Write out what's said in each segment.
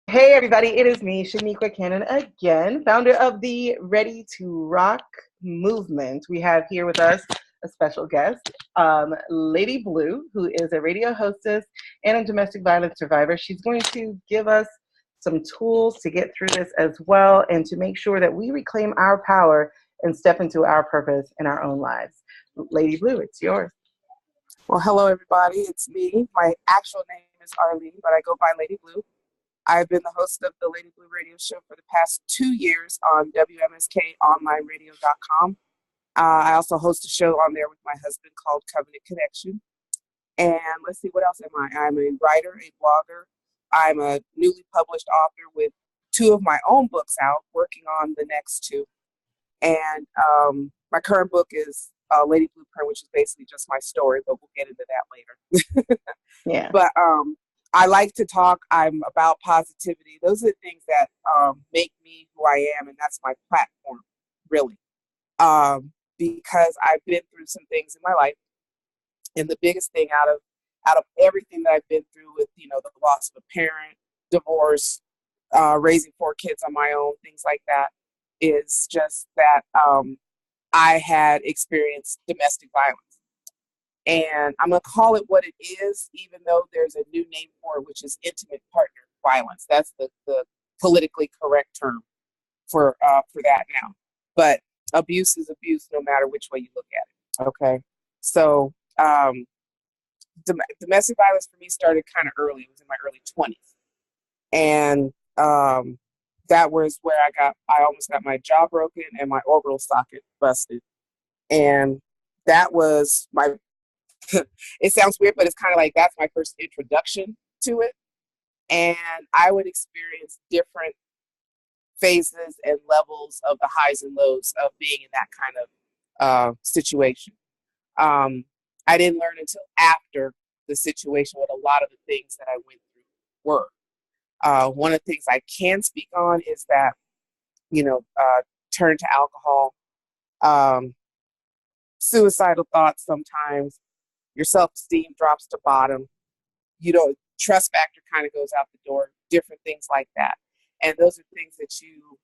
Hey everybody, it is me, Shaniqua Cannon again, founder of the Ready to Rock movement. We have here with us a special guest, Lady Bluu, who is a radio hostess and a domestic violence survivor. She's going to give us some tools to get through this as well and to make sure that we reclaim our power and step into our purpose in our own lives. Lady Bluu, it's yours. Well, hello, everybody. It's me. My actual name is Arlene, but I go by Lady Bluu. I've been the host of the Lady Blue radio show for the past 2 years on WMSKonlineradio.com. I also host a show on there with my husband called Covenant Connection. And let's see, what else am I? I'm a writer, a blogger. I'm a newly published author with two of my own books out, working on the next two. And my current book is Lady Blueprint, which is basically just my story, but we'll get into that later. Yeah. But I like to talk. I'm about positivity. Those are the things that make me who I am, and that's my platform, really. Because I've been through some things in my life, and the biggest thing out of everything that I've been through with the loss of a parent, divorce, raising four kids on my own, things like that, is just that I had experienced domestic violence. And I'm going to call it what it is, even though there's a new name for it, which is intimate partner violence. That's the politically correct term for that now. But abuse is abuse no matter which way you look at it. Okay. So domestic violence for me started kind of early. It was in my early 20s. And that was where I almost got my jaw broken and my orbital socket busted. And that was my it sounds weird, but it's kind of like that's my first introduction to it. And I would experience different phases and levels of the highs and lows of being in that kind of situation. I didn't learn until after the situation what a lot of the things that I went through were. One of the things I can speak on is that, turn to alcohol, suicidal thoughts sometimes, your self-esteem drops to bottom, trust factor kind of goes out the door, different things like that. And those are things that you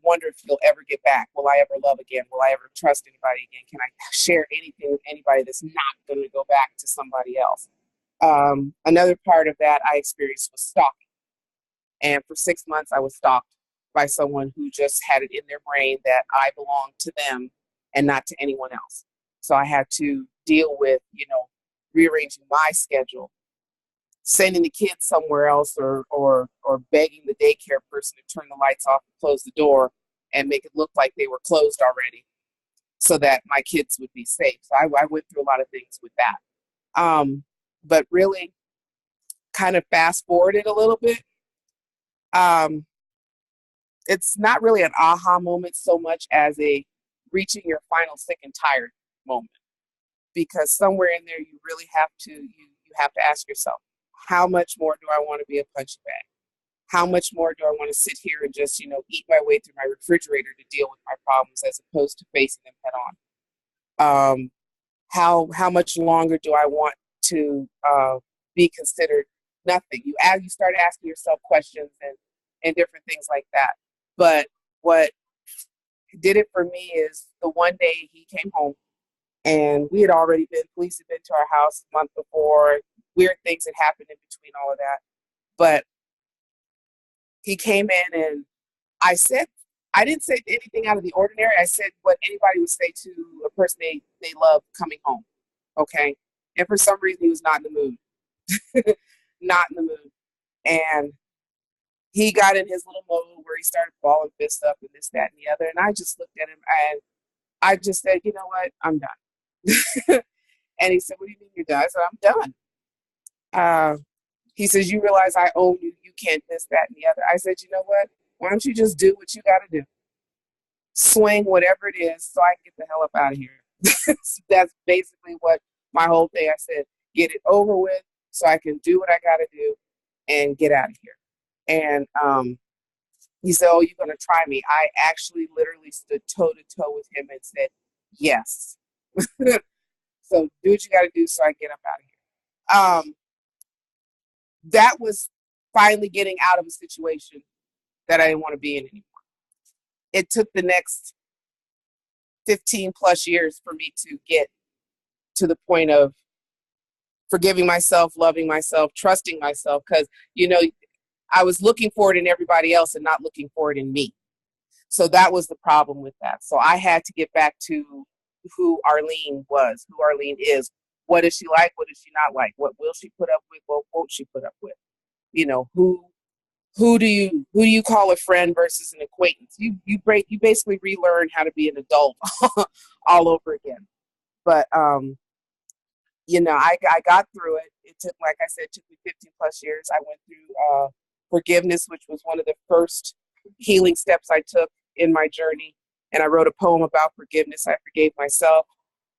wonder if you'll ever get back. Will I ever love again? Will I ever trust anybody again? Can I share anything with anybody that's not going to go back to somebody else? Another part of that I experienced was stalking. And for 6 months, I was stalked by someone who just had it in their brain that I belonged to them and not to anyone else. So I had to deal with, rearranging my schedule, sending the kids somewhere else, or begging the daycare person to turn the lights off and close the door and make it look like they were closed already so that my kids would be safe. So I went through a lot of things with that. But really kind of fast forwarded a little bit. It's not really an aha moment so much as a reaching your final sick and tired moment, because somewhere in there you really have to you have to ask yourself, how much more do I want to be a punching bag? How much more do I want to sit here and just eat my way through my refrigerator to deal with my problems as opposed to facing them head on? How much longer do I want to be considered nothing? You start asking yourself questions and different things like that. But what did it for me is the one day he came home, and police had been to our house a month before. Weird things had happened in between all of that. But he came in, and I didn't say anything out of the ordinary. I said what anybody would say to a person they love coming home. Okay. And for some reason he was not in the mood. Not in the mood. And he got in his little mode where he started balling fists up and this, that, and the other. And I just looked at him and I just said, you know what? I'm done. And he said, what do you mean you're done? I said, I'm done. He says, you realize I own you. You can't this, that, and the other. I said, you know what? Why don't you just do what you got to do? Swing whatever it is so I can get the hell up out of here. That's basically what my whole thing. I said, get it over with so I can do what I got to do and get out of here. And he said, oh, you're going to try me. I actually literally stood toe to toe with him and said, yes. So do what you got to do so I get up out of here. that was finally getting out of a situation that I didn't want to be in anymore. It took the next 15 plus years for me to get to the point of forgiving myself, loving myself, trusting myself, because, you know, I was looking for it in everybody else and not looking for it in me. So that was the problem with that. So I had to get back to who Arlene was, who Arlene is. What is she like? What is she not like? What will she put up with? What won't she put up with? You know, who do you call a friend versus an acquaintance? You basically relearn how to be an adult all over again. But you know, I got through it. It took, like I said, it took me 15 plus years. I went through forgiveness, which was one of the first healing steps I took in my journey. And I wrote a poem about forgiveness. I forgave myself,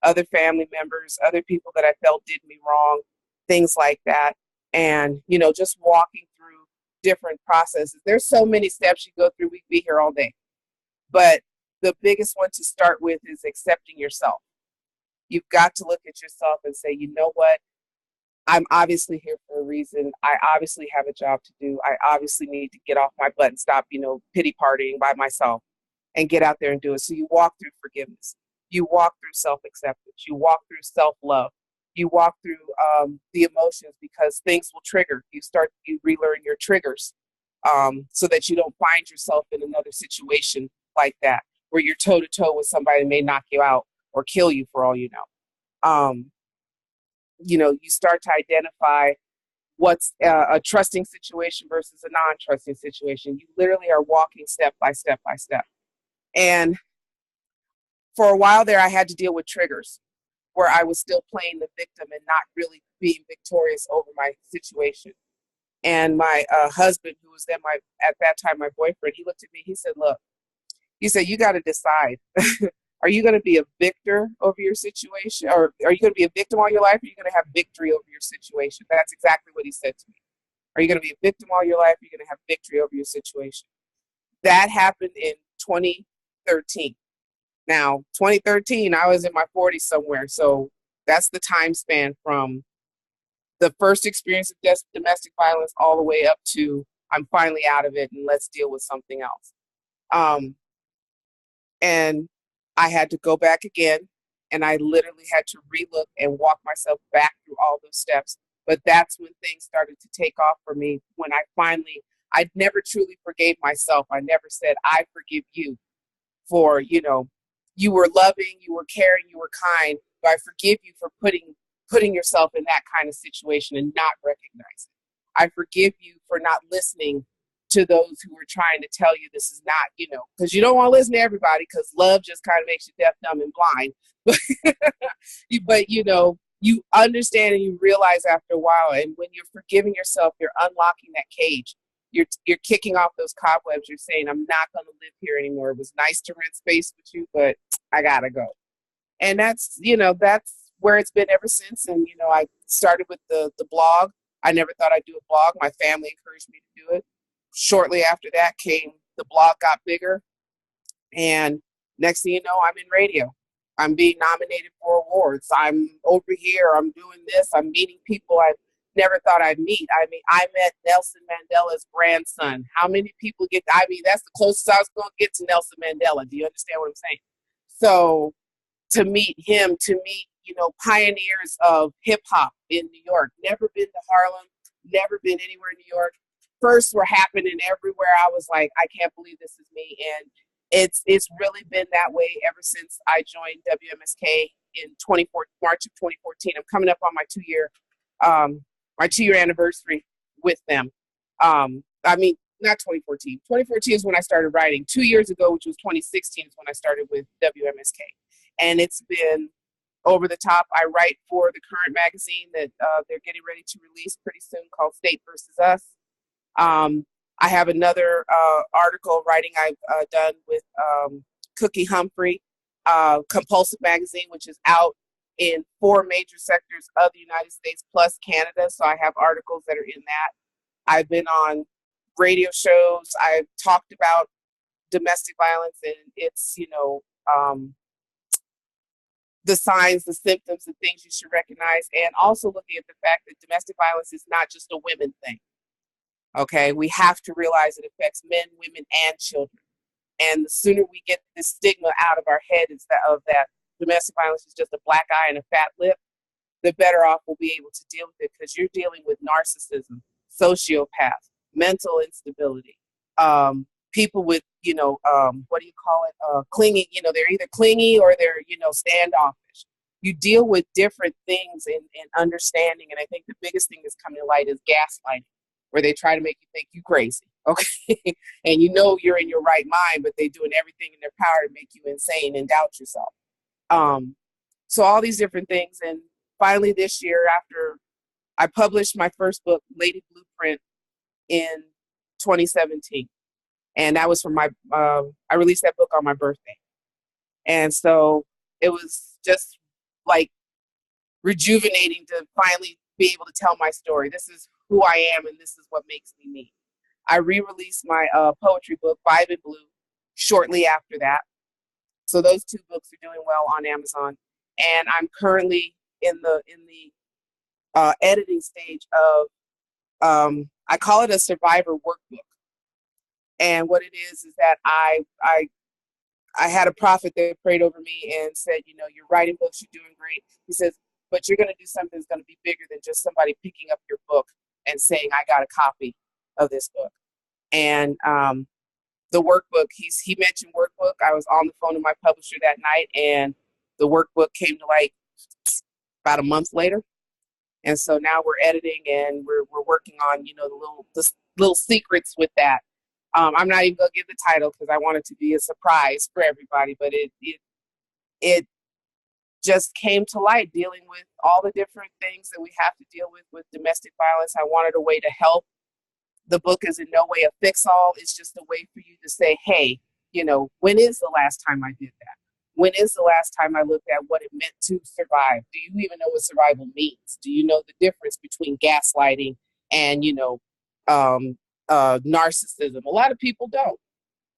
other family members, other people that I felt did me wrong, things like that. And, you know, just walking through different processes. There's so many steps you go through. We'd be here all day. But the biggest one to start with is accepting yourself. You've got to look at yourself and say, you know what? I'm obviously here for a reason. I obviously have a job to do. I obviously need to get off my butt and stop, you know, pity partying by myself and get out there and do it. So you walk through forgiveness. You walk through self-acceptance. You walk through self-love. You walk through the emotions, because things will trigger. You relearn your triggers, so that you don't find yourself in another situation like that, where you're toe to toe with somebody that may knock you out or kill you for all you know. You know, you start to identify what's a trusting situation versus a non-trusting situation. You literally are walking step by step by step. And for a while there, I had to deal with triggers where I was still playing the victim and not really being victorious over my situation. And my husband, who was then at that time, my boyfriend, he looked at me, he said, look, he said, you got to decide. Are you going to be a victor over your situation? Or are you going to be a victim all your life? Or are you going to have victory over your situation? That's exactly what he said to me. Are you going to be a victim all your life? Or are you going to have victory over your situation? That happened in 2013. Now, 2013, I was in my 40s somewhere. So that's the time span from the first experience of domestic violence all the way up to I'm finally out of it and let's deal with something else. Um, and I had to go back again, and I literally had to relook and walk myself back through all those steps. But that's when things started to take off for me. When I never truly forgave myself. I never said, I forgive you for, you know, you were loving, you were caring, you were kind. But I forgive you for putting yourself in that kind of situation and not recognizing. I forgive you for not listening to those who were trying to tell you this is not, you know, because you don't want to listen to everybody, because love just kind of makes you deaf, dumb, and blind. But you know, you understand and you realize after a while, and when you're forgiving yourself, you're unlocking that cage. You're kicking off those cobwebs. You're saying, I'm not going to live here anymore. It was nice to rent space with you, but I gotta go. And that's, you know, that's where it's been ever since. And you know, I started with the blog. I never thought I'd do a blog. My family encouraged me to do it. Shortly after that came, the blog got bigger, and next thing you know, I'm in radio. I'm being nominated for awards. I'm over here. I'm doing this. I'm meeting people I never thought I'd meet. I mean, I met Nelson Mandela's grandson. How many people get? I mean, that's the closest I was going to get to Nelson Mandela. Do you understand what I'm saying? So to meet him, to meet, you know, pioneers of hip hop in New York. Never been to Harlem, never been anywhere in New York. First were happening everywhere. I was like, I can't believe this is me. And it's really been that way ever since I joined WMSK in March of 2014. I'm coming up on um, my 2 year anniversary with them. I mean, not 2014. 2014 is when I started writing. 2 years ago, which was 2016, is when I started with WMSK. And it's been over the top. I write for the current magazine that they're getting ready to release pretty soon, called State versus Us. Um, I have another article writing I've done with Cookie Humphrey, Compulsive Magazine, which is out in 4 major sectors of the United States plus Canada. So I have articles that are in that. I've been on radio shows. I've talked about domestic violence, and it's, you know, the signs, the symptoms, the things you should recognize, and also looking at the fact that domestic violence is not just a women thing. Okay, we have to realize it affects men, women, and children. And the sooner we get this stigma out of our head is that domestic violence is just a black eye and a fat lip, the better off we'll be able to deal with it, because you're dealing with narcissism, sociopaths, mental instability, people with, what do you call it? Clingy, they're either clingy or they're, standoffish. You deal with different things in understanding. And I think the biggest thing that's coming to light is gaslighting, where they try to make you think you crazy. Okay. And you're in your right mind, but they're doing everything in their power to make you insane and doubt yourself. So all these different things. And finally this year, after I published my first book, Lady Blueprint, in 2017. And that was I released that book on my birthday. And so it was just like rejuvenating to finally be able to tell my story. This is who I am, and this is what makes me me. I re-released my poetry book, Vibe and Blue, shortly after that. So those two books are doing well on Amazon. And I'm currently in the editing stage of, I call it a survivor workbook. And what it is that I had a prophet that prayed over me and said, you're writing books, you're doing great. He says, but you're going to do something that's going to be bigger than just somebody picking up your book and saying, I got a copy of this book. And the workbook, he mentioned workbook. I was on the phone with my publisher that night, and the workbook came to light about a month later. And so now we're editing, and we're working on, the little secrets with that. I'm not even going to give the title because I want it to be a surprise for everybody, but it just came to light, dealing with all the different things that we have to deal with domestic violence. I wanted a way to help. The book is in no way a fix-all. It's just a way for you to say, hey, when is the last time I did that? When is the last time I looked at what it meant to survive? Do you even know what survival means? Do you know the difference between gaslighting and, narcissism? A lot of people don't.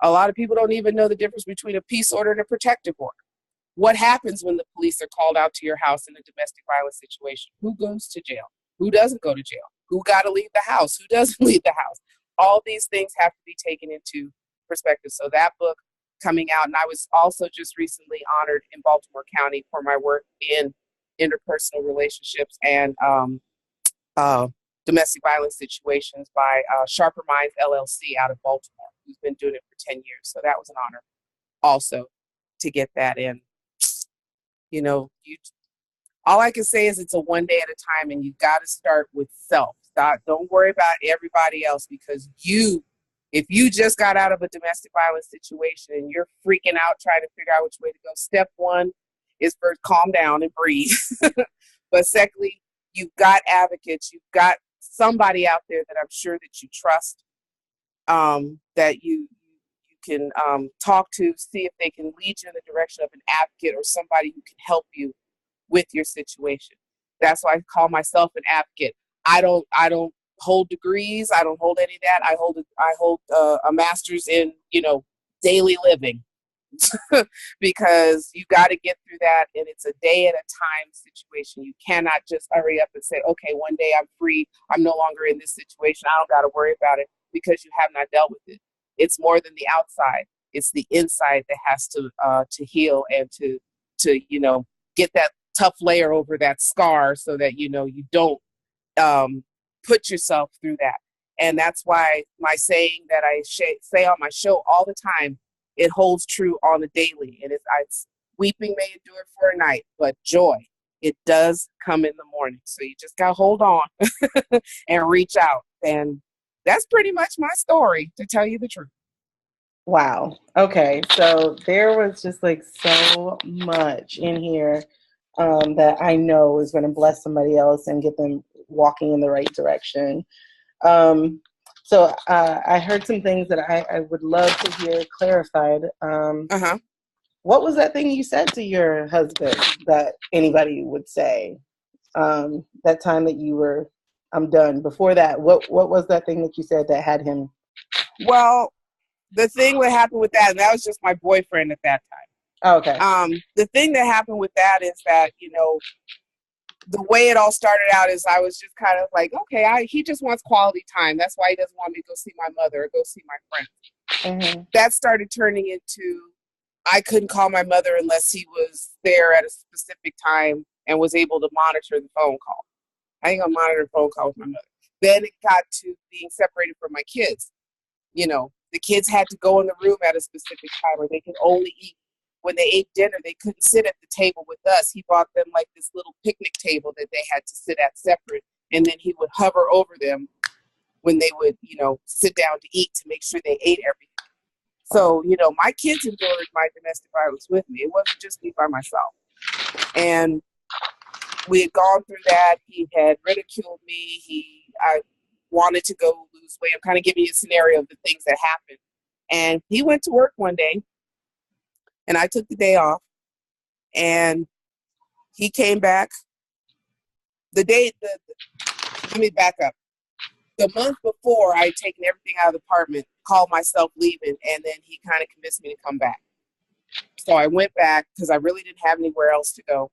A lot of people don't even know the difference between a peace order and a protective order. What happens when the police are called out to your house in a domestic violence situation? Who goes to jail? Who doesn't go to jail? Who got to leave the house? Who doesn't leave the house? All these things have to be taken into perspective. So that book coming out, and I was also just recently honored in Baltimore County for my work in interpersonal relationships and domestic violence situations by Sharper Minds LLC out of Baltimore, who's been doing it for 10 years. So that was an honor also to get that in. All I can say is it's a one day at a time, and you got to start with self. Don't worry about everybody else, because if you just got out of a domestic violence situation and you're freaking out trying to figure out which way to go, step one is first calm down and breathe. But secondly, you've got advocates, you've got somebody out there that I'm sure that you trust, that you can talk to, see if they can lead you in the direction of an advocate or somebody who can help you with your situation. That's why I call myself an advocate. I don't hold degrees. I don't hold any of that. I hold a master's in, daily living, because you got to get through that. And it's a day at a time situation. You cannot just hurry up and say, okay, one day I'm free. I'm no longer in this situation. I don't got to worry about it, because you have not dealt with it. It's more than the outside. It's the inside that has to heal and to get that tough layer over that scar, so that you don't put yourself through that. And that's why my saying that I say on my show all the time, it holds true on the daily. And it's weeping may endure for a night, but joy, it does come in the morning. So you just gotta hold on and reach out. And that's pretty much my story, to tell you the truth. Wow. Okay. So there was just like so much in here that I know is going to bless somebody else and get them walking in the right direction. So I heard some things that I would love to hear clarified. What was that thing you said to your husband that anybody would say? That time that you were, I'm done. Before that, what was that thing that you said that had him? Well, the thing that happened with that, and that was just my boyfriend at that time. Oh, okay. The thing that happened with that is that, the way it all started out is I was just kind of like, okay, he just wants quality time. That's why he doesn't want me to go see my mother or go see my friends. Mm-hmm. That started turning into I couldn't call my mother unless he was there at a specific time and was able to monitor the phone call. I ain't gonna monitor the phone call with my mother. Then it got to being separated from my kids. The kids had to go in the room at a specific time, or they could only eat when they ate dinner. They couldn't sit at the table with us. He bought them like this little picnic table that they had to sit at separate, and then he would hover over them when they would, sit down to eat to make sure they ate everything. So, my kids endured my domestic violence with me. It wasn't just me by myself. And we had gone through that. He had ridiculed me. I wanted to go lose weight. I'm kind of giving you a scenario of the things that happened. And he went to work one day, and I took the day off. And he came back. Let me back up. The month before, I had taken everything out of the apartment, called myself leaving, and then he kind of convinced me to come back. So I went back because I really didn't have anywhere else to go.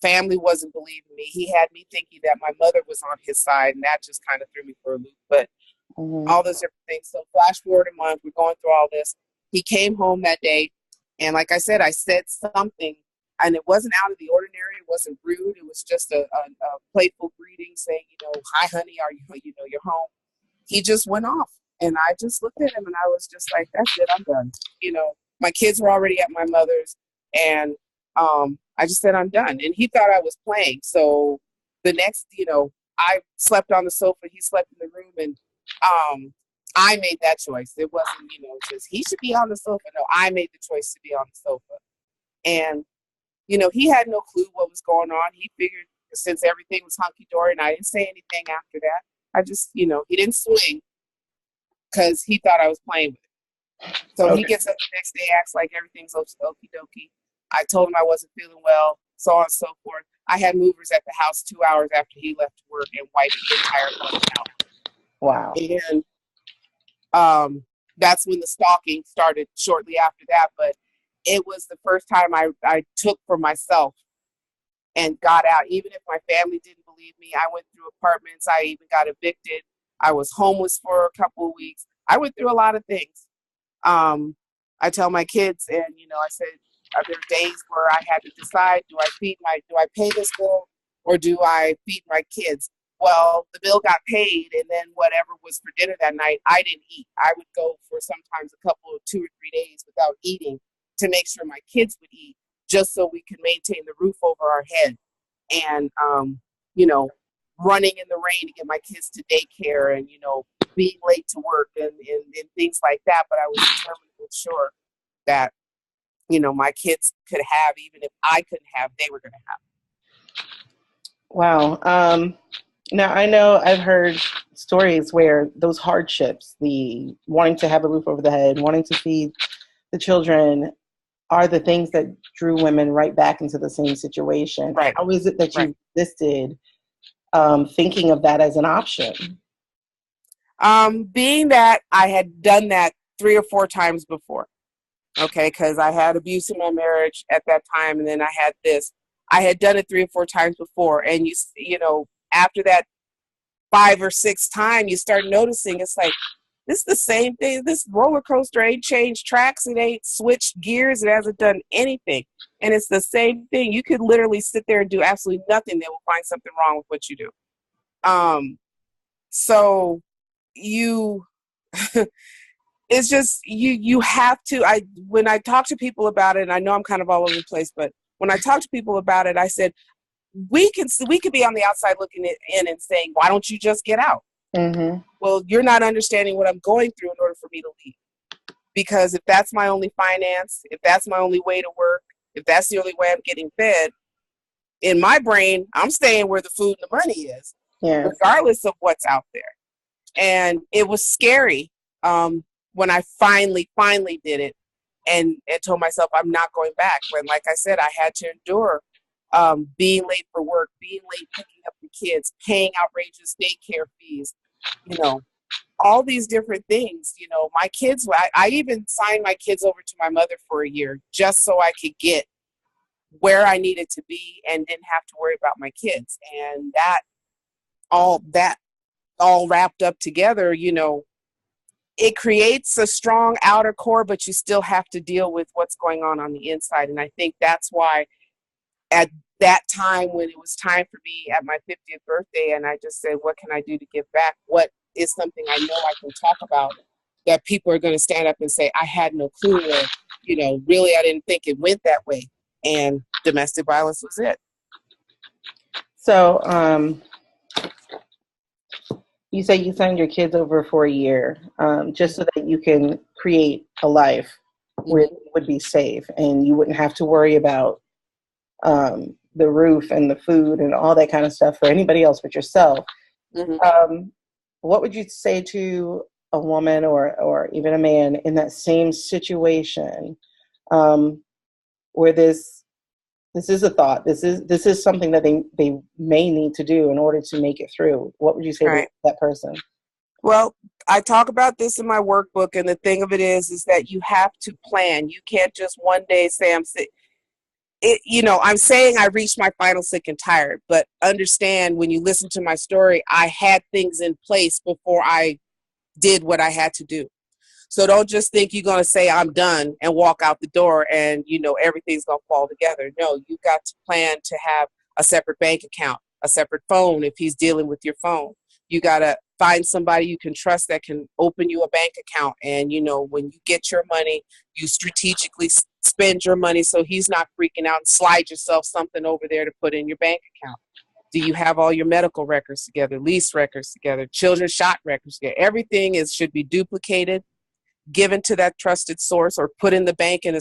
Family wasn't believing me. He had me thinking that my mother was on his side, and that just kind of threw me for a loop. But all those different things. So flash forward a month, we're going through all this. He came home that day, and like I said something, and it wasn't out of the ordinary. It wasn't rude. It was just a playful greeting saying, hi, honey, are you're home. He just went off, and I just looked at him, and I was just like, that's it, I'm done. My kids were already at my mother's, and I just said, I'm done. And he thought I was playing. So the next, I slept on the sofa, he slept in the room, and I made that choice. It wasn't, just he should be on the sofa. No, I made the choice to be on the sofa. And, he had no clue what was going on. He figured since everything was hunky-dory, and I didn't say anything after that, I just, he didn't swing because he thought I was playing with it. So Okay. he gets up the next day, acts like everything's okie dokie. I told him I wasn't feeling well, so on and so forth. I had movers at the house 2 hours after he left to work and wiped the entire place out. Wow. And that's when the stalking started shortly after that. But it was the first time I took for myself and got out. Even if my family didn't believe me, I went through apartments. I even got evicted. I was homeless for a couple of weeks. I went through a lot of things. I tell my kids, and I said, are there days where I had to decide, do I pay this bill or do I feed my kids? Well, the bill got paid, and then whatever was for dinner that night, I didn't eat. I would go for sometimes a couple of 2 or 3 days without eating to make sure my kids would eat, just so we could maintain the roof over our head. And, running in the rain to get my kids to daycare, and, being late to work and things like that. But I was determined to ensure that, my kids could have, even if I couldn't have, they were going to have. Wow. Now, I know I've heard stories where those hardships, the wanting to have a roof over the head, wanting to feed the children, are the things that drew women right back into the same situation. Right. How is it that Right. you resisted thinking of that as an option? Being that I had done that 3 or 4 times before. Okay, because I had abuse in my marriage at that time, and then I had this. I had done it 3 or 4 times before, and after that 5 or 6 time, you start noticing it's like, this is the same thing. This roller coaster ain't changed tracks, it ain't switched gears, it hasn't done anything, and it's the same thing. You could literally sit there and do absolutely nothing. They will find something wrong with what you do. So you. It's just you have to. When I talk to people about it, and I know I'm kind of all over the place, but when I talk to people about it, I said we could be on the outside looking in and saying, why don't you just get out? Mm-hmm. Well, you're not understanding what I'm going through in order for me to leave. Because if that's my only finance, if that's my only way to work, if that's the only way I'm getting fed, in my brain, I'm staying where the food and the money is, Yes. regardless of what's out there. And it was scary when I finally did it, and told myself I'm not going back. When, like I said, I had to endure being late for work, being late picking up the kids, paying outrageous daycare fees, all these different things. You know, my kids, I even signed my kids over to my mother for a year just so I could get where I needed to be and didn't have to worry about my kids. And that all wrapped up together, you know, it creates a strong outer core, but you still have to deal with what's going on the inside. And I think that's why at that time, when it was time for me at my 50th birthday, and I just said, what can I do to give back? What is something I know I can talk about that people are going to stand up and say, I had no clue, or, you know, really, I didn't think it went that way. And domestic violence was it. So, you say you signed your kids over for a year, just so that you can create a life where you would be safe and you wouldn't have to worry about the roof and the food and all that kind of stuff for anybody else but yourself. What would you say to a woman or even a man in that same situation, where this is a thought, this is something that they may need to do in order to make it through? What would you say to that person? Well, I talk about this in my workbook, and the thing of it is that you have to plan. You can't just one day say I'm sick. You know, I'm saying I reached my final sick and tired, but understand, when you listen to my story, I had things in place before I did what I had to do. So don't just think you're going to say I'm done and walk out the door and, you know, everything's going to fall together. No, you got to plan to have a separate bank account, a separate phone if he's dealing with your phone. You got to find somebody you can trust that can open you a bank account. And, you know, when you get your money, you strategically spend your money so he's not freaking out and slide yourself something over there to put in your bank account. Do you have all your medical records together, lease records together, children's shot records together? Everything should be duplicated, given to that trusted source, or put in the bank in a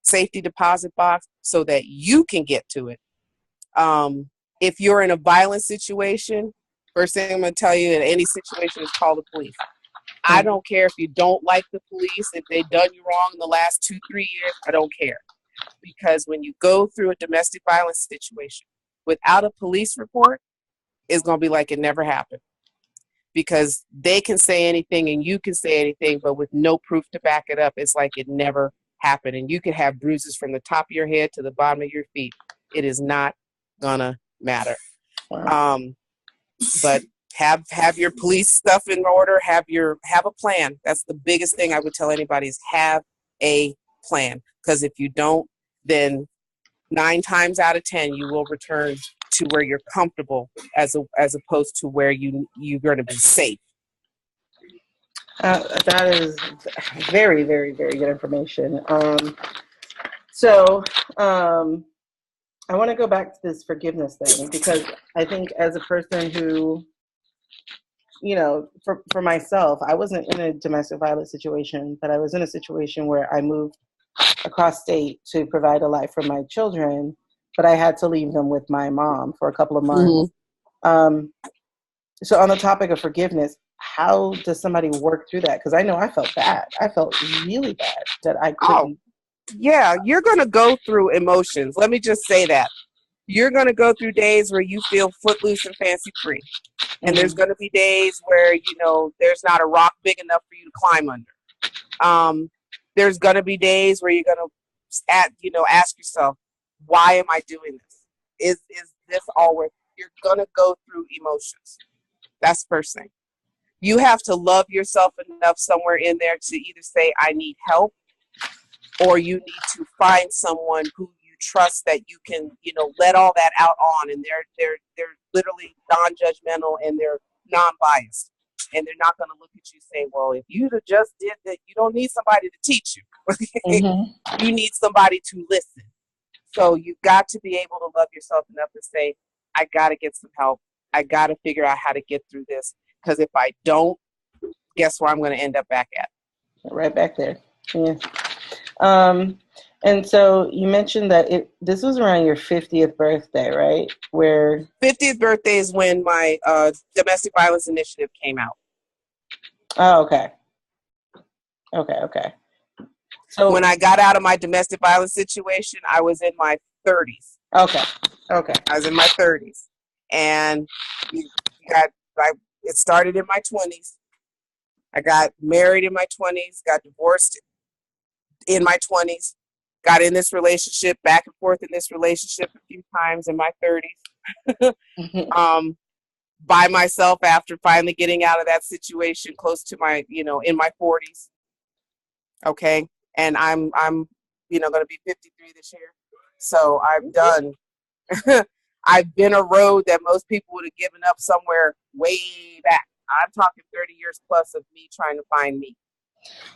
safety deposit box so that you can get to it. If you're in a violent situation, first thing I'm going to tell you in any situation is call the police. I don't care if you don't like the police, if they've done you wrong in the last 2-3 years, I don't care. Because when you go through a domestic violence situation without a police report, it's going to be like it never happened. Because they can say anything and you can say anything, but with no proof to back it up, it's like it never happened. And you can have bruises from the top of your head to the bottom of your feet. It is not gonna matter. Wow. But have your police stuff in order. Have a plan. That's the biggest thing I would tell anybody, is have a plan. Because if you don't, then 9 times out of 10 you will return to where you're comfortable, as opposed to where you're going to be safe. That is very, very, very good information. So I want to go back to this forgiveness thing, because I think as a person who, you know, for myself, I wasn't in a domestic violence situation, but I was in a situation where I moved across state to provide a life for my children, but I had to leave them with my mom for a couple of months. So on the topic of forgiveness, how does somebody work through that? Because I know I felt bad. I felt really bad that I couldn't. Yeah, you're going to go through emotions. Let me just say that. You're going to go through days where you feel footloose and fancy free. And there's going to be days where, you know, there's not a rock big enough for you to climb under. There's going to be days where you're going to ask yourself, why am I doing this? Is this all worth it? You're going to go through emotions. That's the first thing. You have to love yourself enough somewhere in there to either say, I need help, or you need to find someone who you trust that you can, you know, let all that out on, and they're literally non-judgmental and they're non-biased, and they're not going to look at you and say, well, if you just did that, you don't need somebody to teach you. You need somebody to listen. So you've got to be able to love yourself enough to say, I got to get some help. I got to figure out how to get through this, because if I don't, guess where I'm going to end up back at? Right back there. Yeah. And so you mentioned that this was around your 50th birthday, right? Where 50th birthday is when my domestic violence initiative came out. Oh, okay. Okay. So when I got out of my domestic violence situation, I was in my 30s. Okay. I was in my 30s, and It started in my 20s. I got married in my 20s, got divorced in my 20s, got in this relationship, back and forth in this relationship a few times in my 30s. By myself after finally getting out of that situation close to my, in my 40s. Okay. And I'm going to be 53 this year. So I've done, I've been a road that most people would have given up somewhere way back. I'm talking 30 years plus of me trying to find me.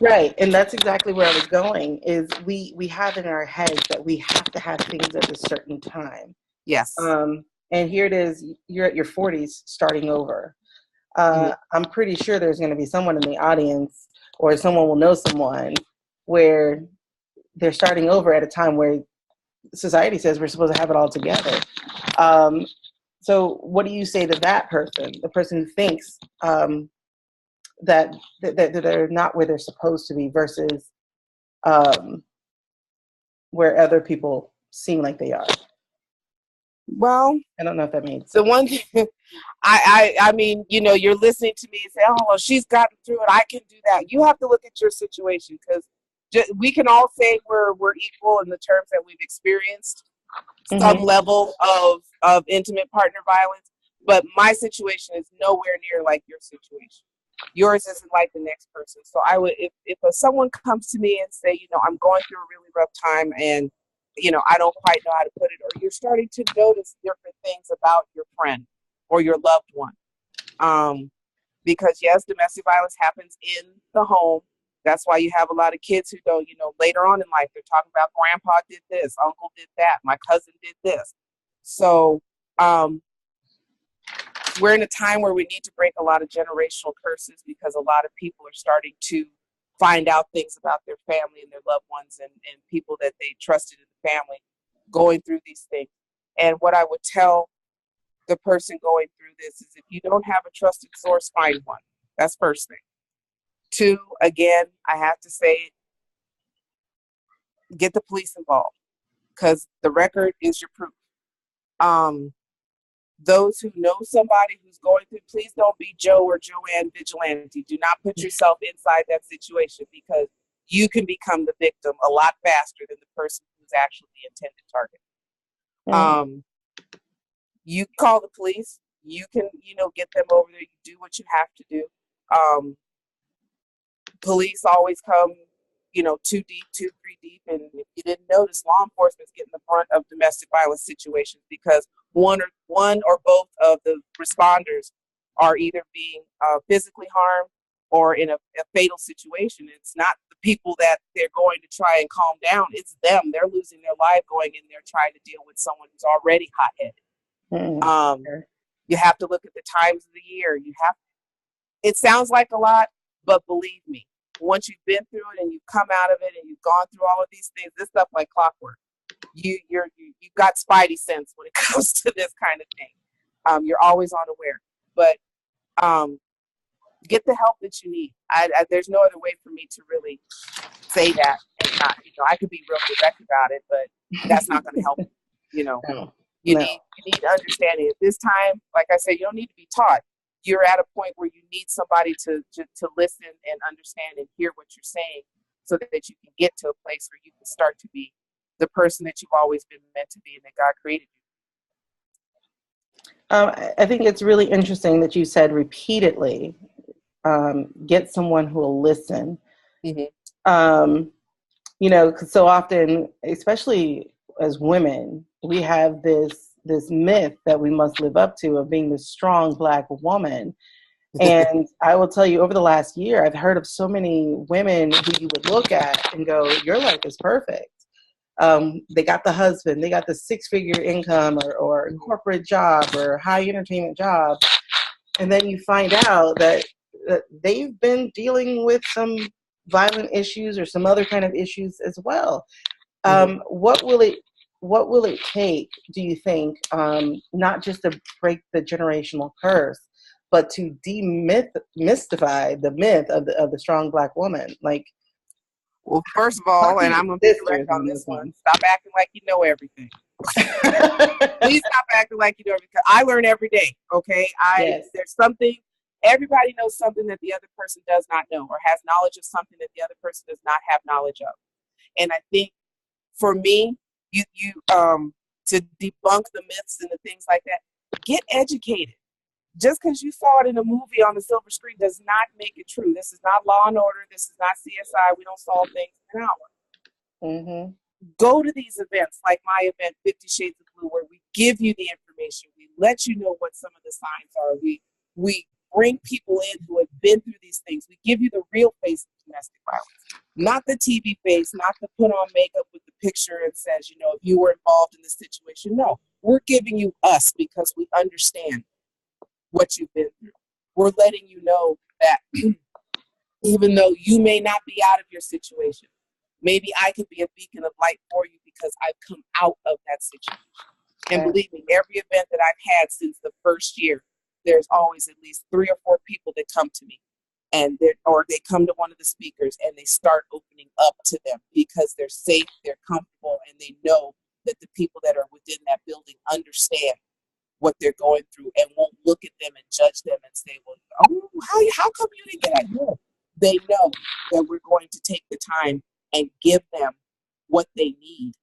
Right, and that's exactly where I was going. Is we have in our heads that we have to have things at a certain time. Yes. And here it is. You're at your 40s, starting over. I'm pretty sure there's going to be someone in the audience, or someone will know someone where they're starting over at a time where society says we're supposed to have it all together. So, what do you say to that person, the person who thinks that they're not where they're supposed to be versus where other people seem like they are? Well, I don't know if that made sense. The one thing, I mean, you're listening to me and say, oh, well, she's gotten through it, I can do that. You have to look at your situation, because we can all say we're equal in the terms that we've experienced some level of intimate partner violence, but my situation is nowhere near like your situation. Yours isn't like the next person. So I would, if someone comes to me and say, I'm going through a really rough time, and I don't quite know how to put it, or you're starting to notice different things about your friend or your loved one. Because yes, domestic violence happens in the home. That's why you have a lot of kids who don't, later on in life, they're talking about grandpa did this, uncle did that, my cousin did this. So we're in a time where we need to break a lot of generational curses, because a lot of people are starting to find out things about their family and their loved ones, and people that they trusted in the family going through these things. And what I would tell the person going through this is, if you don't have a trusted source, find one. That's first thing. Two, again, I have to say, get the police involved, because the record is your proof. Those who know somebody who's going through, please don't be Joe or Joanne vigilante. Do not put yourself inside that situation, because you can become the victim a lot faster than the person who's actually the intended target. You call the police. You can, get them over there. You do what you have to do. Police always come, 2 deep, 2, 3 deep. And if you didn't notice, law enforcement's getting the brunt of domestic violence situations, because one or both of the responders are either being physically harmed or in a fatal situation. It's not the people that they're going to try and calm down. It's them. They're losing their life going in there trying to deal with someone who's already hot-headed. You have to look at the times of the year. It sounds like a lot, but believe me, once you've been through it and you've come out of it and you've gone through all of these things, this stuff like clockwork. You've got spidey sense when it comes to this kind of thing. You're always unaware, but get the help that you need. There's no other way for me to really say that, and not, I could be real direct about it, but that's not going to help. You need understanding. At this time, like I said, you don't need to be taught. You're at a point where you need somebody to listen and understand and hear what you're saying, so that you can get to a place where you can start to be the person that you've always been meant to be and that God created you. I think it's really interesting that you said repeatedly, get someone who will listen. Because so often, especially as women, we have this myth that we must live up to of being the strong Black woman. And I will tell you, over the last year, I've heard of so many women who you would look at and go, your life is perfect. They got the husband, they got the 6-figure income or corporate job or high entertainment job. And then you find out that they've been dealing with some violent issues or some other kind of issues as well. What will it take, do you think, not just to break the generational curse, but to demystify the myth of the strong Black woman? Like, well, first of all, and I'm going to be direct on this one, stop acting like you know everything. Please stop acting like you know everything. I learn every day, okay? There's something, Everybody knows something that the other person does not know, or has knowledge of something that the other person does not have knowledge of. And I think for me, you to debunk the myths and the things like that, get educated. Just because you saw it in a movie on the silver screen does not make it true. This is not Law and Order. This is not CSI. We don't solve things in an hour. Mm-hmm. Go to these events like my event, 50 Shades of Blue, where we give you the information. We let you know what some of the signs are. We bring people in who have been through these things. We give you the real face of domestic violence, not the TV face, not the put on makeup with the picture and says, you know, if you were involved in this situation. No, we're giving you us because we understand what you've been through. We're letting you know that even though you may not be out of your situation, maybe I could be a beacon of light for you because I've come out of that situation. And believe me, every event that I've had since the first year, there's always at least 3 or 4 people that come to me, and or they come to one of the speakers and they start opening up to them because they're safe, they're comfortable, and they know that the people that are within that building understand what they're going through and won't look at them and judge them and say, well, oh, how come you didn't get out? No, they know that we're going to take the time and give them what they need.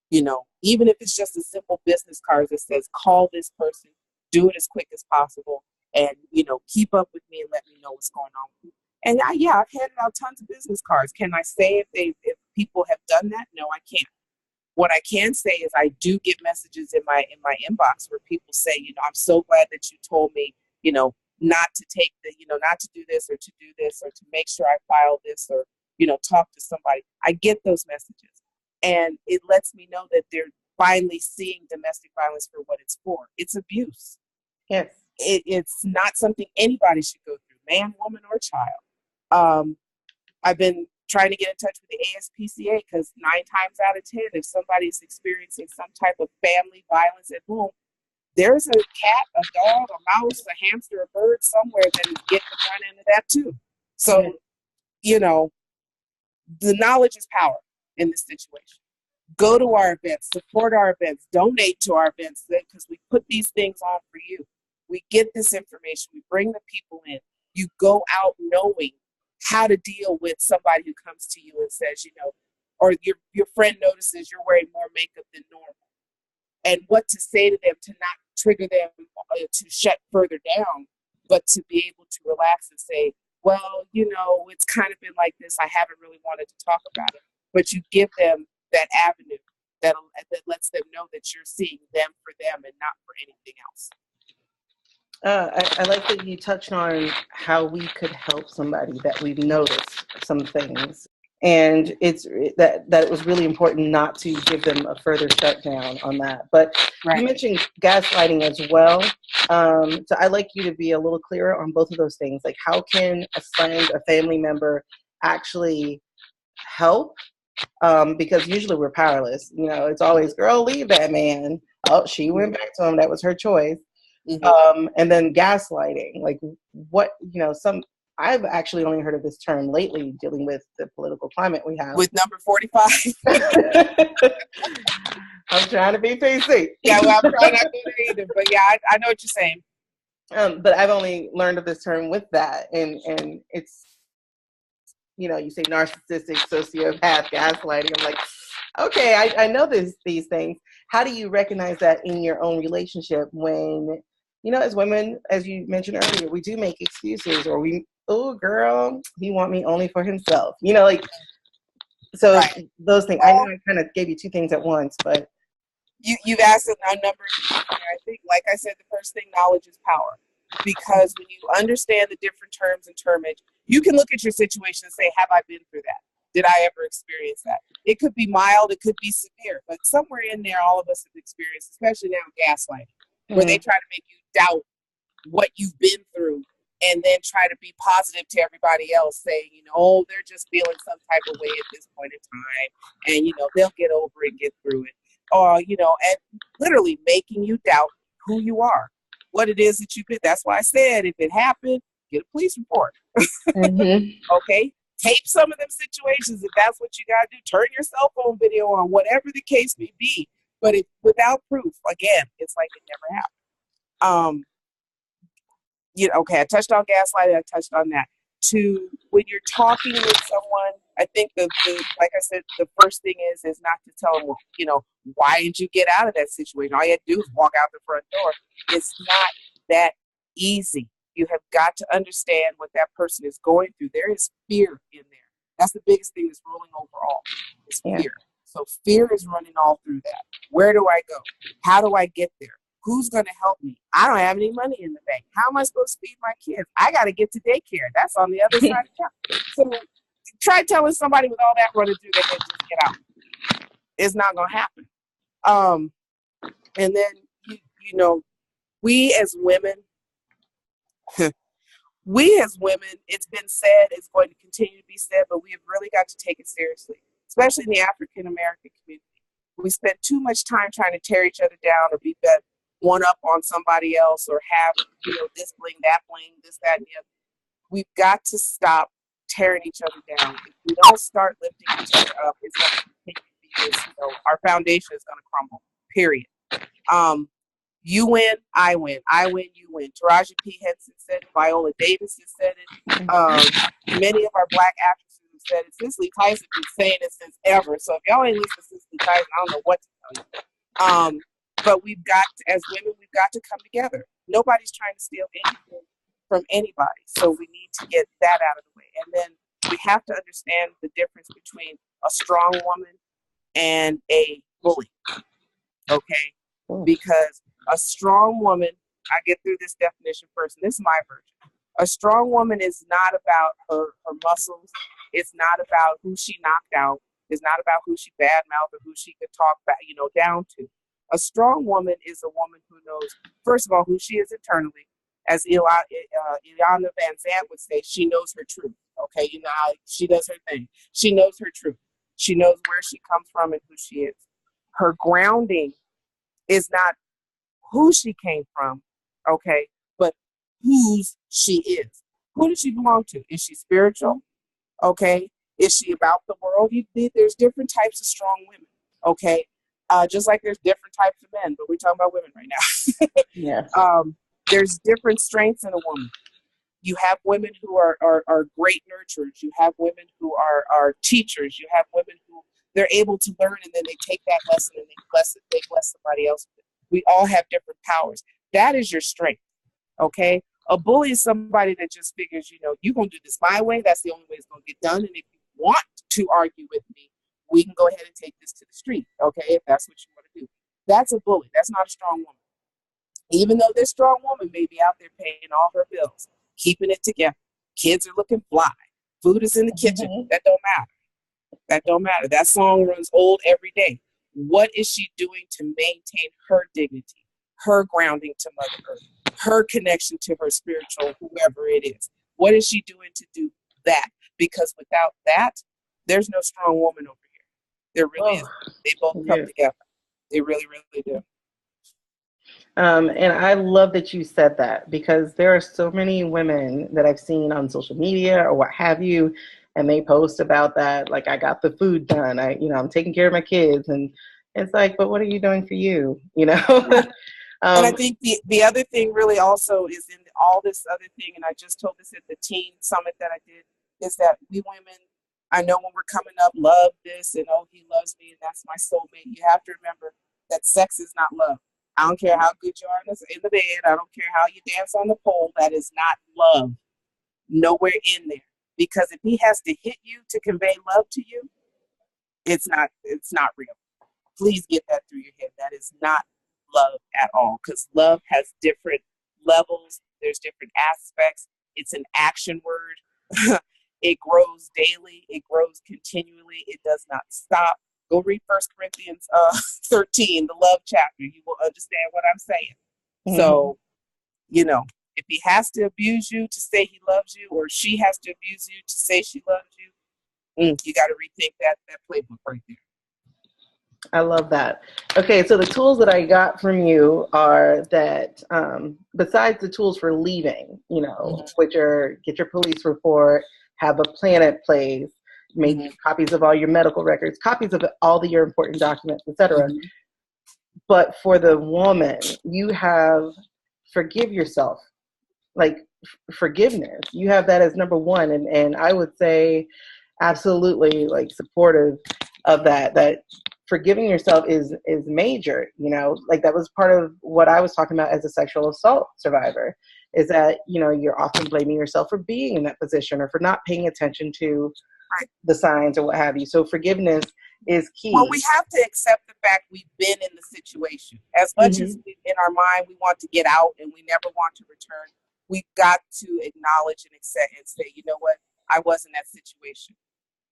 You know, even if it's just a simple business card that says, call this person, do it as quick as possible, and, you know, keep up with me and let me know what's going on with you. And I've handed out tons of business cards. Can I say if people have done that? No, I can't. What I can say is I do get messages in my inbox where people say, you know, I'm so glad that you told me, you know, not to take the, you know, not to do this or to do this or to make sure I file this or, you know, talk to somebody. I get those messages. And it lets me know that they're finally seeing domestic violence for what it's for. It's abuse. Yes. It's not something anybody should go through, man, woman, or child. I've been trying to get in touch with the ASPCA because 9 times out of 10, if somebody's experiencing some type of family violence at home, there's a cat, a dog, a mouse, a hamster, a bird somewhere that is getting the front end of that too. So, you know, the knowledge is power in this situation. Go to our events, support our events, donate to our events because we put these things on for you. We get this information. We bring the people in. You go out knowing how to deal with somebody who comes to you and says, you know, or your friend notices you're wearing more makeup than normal, and what to say to them to not trigger them to shut further down, but to be able to relax and say, well, you know, it's kind of been like this. I haven't really wanted to talk about it. But you give them that avenue that lets them know that you're seeing them for them and not for anything else. I like that you touched on how we could help somebody that we've noticed some things. And it's that it was really important not to give them a further shutdown on that. But you mentioned gaslighting as well. So I'd like you to be a little clearer on both of those things. Like, how can a friend, a family member actually help? Because usually we're powerless. You know, it's always, girl, leave that man. Oh, she went back to him. That was her choice. Mm-hmm. And then gaslighting, like what, you know, I've actually only heard of this term lately dealing with the political climate we have. With number 45. I'm trying to be PC. Yeah, well, I'm trying not to do either, but yeah, I know what you're saying. But I've only learned of this term with that. And it's, you know, you say narcissistic, sociopath, gaslighting. I'm like, okay, I know these things. How do you recognize that in your own relationship when, you know, as women, as you mentioned earlier, we do make excuses, or oh, girl, he want me only for himself. You know, like, so those things. I know I kind of gave you 2 things at once, but. You've asked a number of things. I think, like I said, the first thing, knowledge is power. Because when you understand the different terms and termage, you can look at your situation and say, have I been through that? Did I ever experience that? It could be mild, it could be severe, but somewhere in there, all of us have experienced, especially now, gaslighting, where they try to make you doubt what you've been through and then try to be positive to everybody else, saying, you know, oh, they're just feeling some type of way at this point in time, and, you know, they'll get over it, get through it. Or, you know, and literally making you doubt who you are, what it is that you've been. That's why I said, if it happened, get a police report. Okay? Tape some of them situations if that's what you got to do. Turn your cell phone video on, whatever the case may be. But without proof, again, it's like it never happened. Okay, I touched on gaslighting, I touched on that. To when you're talking with someone, I think the like I said, the first thing is not to tell them, why did you get out of that situation? All you had to do is walk out the front door. It's not that easy. You have got to understand what that person is going through. There is fear in there. That's the biggest thing that's rolling overall is Yeah. fear. So fear is running all through that. Where do I go? How do I get there? Who's going to help me? I don't have any money in the bank. How am I supposed to feed my kids? I got to get to daycare. That's on the other side of town. So try telling somebody with all that running through their head, just get out. It's not going to happen. And then, we as women, it's been said, it's going to continue to be said, but we have really got to take it seriously, especially in the African American community. We spend too much time trying to tear each other down or be one up on somebody else or have, this bling, that bling, this, that, and the other. We've got to stop tearing each other down. If we don't start lifting each other up, it's going to continue to be this, our foundation is going to crumble, period. You win, I win. I win, you win. Taraji P. Henson said it. Viola Davis has said it. Many of our Black actresses have said it. Cicely Tyson has been saying it since ever. So if y'all ain't listening to Cicely Tyson, I don't know what to tell you. But as women, we've got to come together. Nobody's trying to steal anything from anybody. So we need to get that out of the way. And then we have to understand the difference between a strong woman and a bully. Okay? Because a strong woman, I get through this definition first, and this is my version. A strong woman is not about her muscles. It's not about who she knocked out. It's not about who she badmouthed or who she could talk back, down to. A strong woman is a woman who knows, first of all, who she is internally. As Iyanla Van Zandt would say, she knows her truth. Okay, how she does her thing. She knows her truth. She knows where she comes from and who she is. Her grounding is not who she came from, okay, but whose she is. Who does she belong to? Is she spiritual? Okay. Is she about the world? There's different types of strong women, okay? Just like there's different types of men, but we're talking about women right now. Yes. There's different strengths in a woman. You have women who are great nurturers. You have women who are teachers. You have women who they're able to learn and then they take that lesson and they bless somebody else with it. We all have different powers. That is your strength, okay? A bully is somebody that just figures, you're going to do this my way. That's the only way it's going to get done. And if you want to argue with me, we can go ahead and take this to the street, okay, if that's what you want to do. That's a bully. That's not a strong woman. Even though this strong woman may be out there paying all her bills, keeping it together. Kids are looking fly. Food is in the kitchen. That don't matter. That don't matter. That song runs old every day. What is she doing to maintain her dignity, her grounding to Mother Earth, her connection to her spiritual, whoever it is? What is she doing to do that? Because without that, there's no strong woman over here. There really is. They both come together. They really, really do. And I love that you said that because there are so many women that I've seen on social media or what have you, and they post about that, like, I got the food done, I'm taking care of my kids, and it's like, but what are you doing for you? And I think the other thing really also is in all this other thing, and I just told this at the teen summit that I did, is that we women, I know when we're coming up, love this, and oh, he loves me, and that's my soulmate. You have to remember that sex is not love. I don't care how good you are in the bed. I don't care how you dance on the pole. That is not love. Nowhere in there. Because if he has to hit you to convey love to you, it's not real. Please get that through your head. That is not love at all. Because love has different levels. There's different aspects. It's an action word. It grows daily. It grows continually. It does not stop. Go read 1 Corinthians 13, the love chapter. You will understand what I'm saying. Mm-hmm. So, if he has to abuse you to say he loves you, or she has to abuse you to say she loves you, you got to rethink that playbook right there. I love that. Okay, so the tools that I got from you are that besides the tools for leaving, which are get your police report, have a plan in place, make copies of all your medical records, copies of all your important documents, etc. But for the woman, you have forgive yourself. Like, forgiveness. You have that as number one. And I would say absolutely like supportive of that, that forgiving yourself is major. You know, like that was part of what I was talking about as a sexual assault survivor, is that, you know, you're often blaming yourself for being in that position or for not paying attention to Right. the signs or what have you. So forgiveness is key. Well, we have to accept the fact we've been in the situation. As much as in our mind we want to get out and we never want to return, we've got to acknowledge and accept and say, you know what, I was in that situation.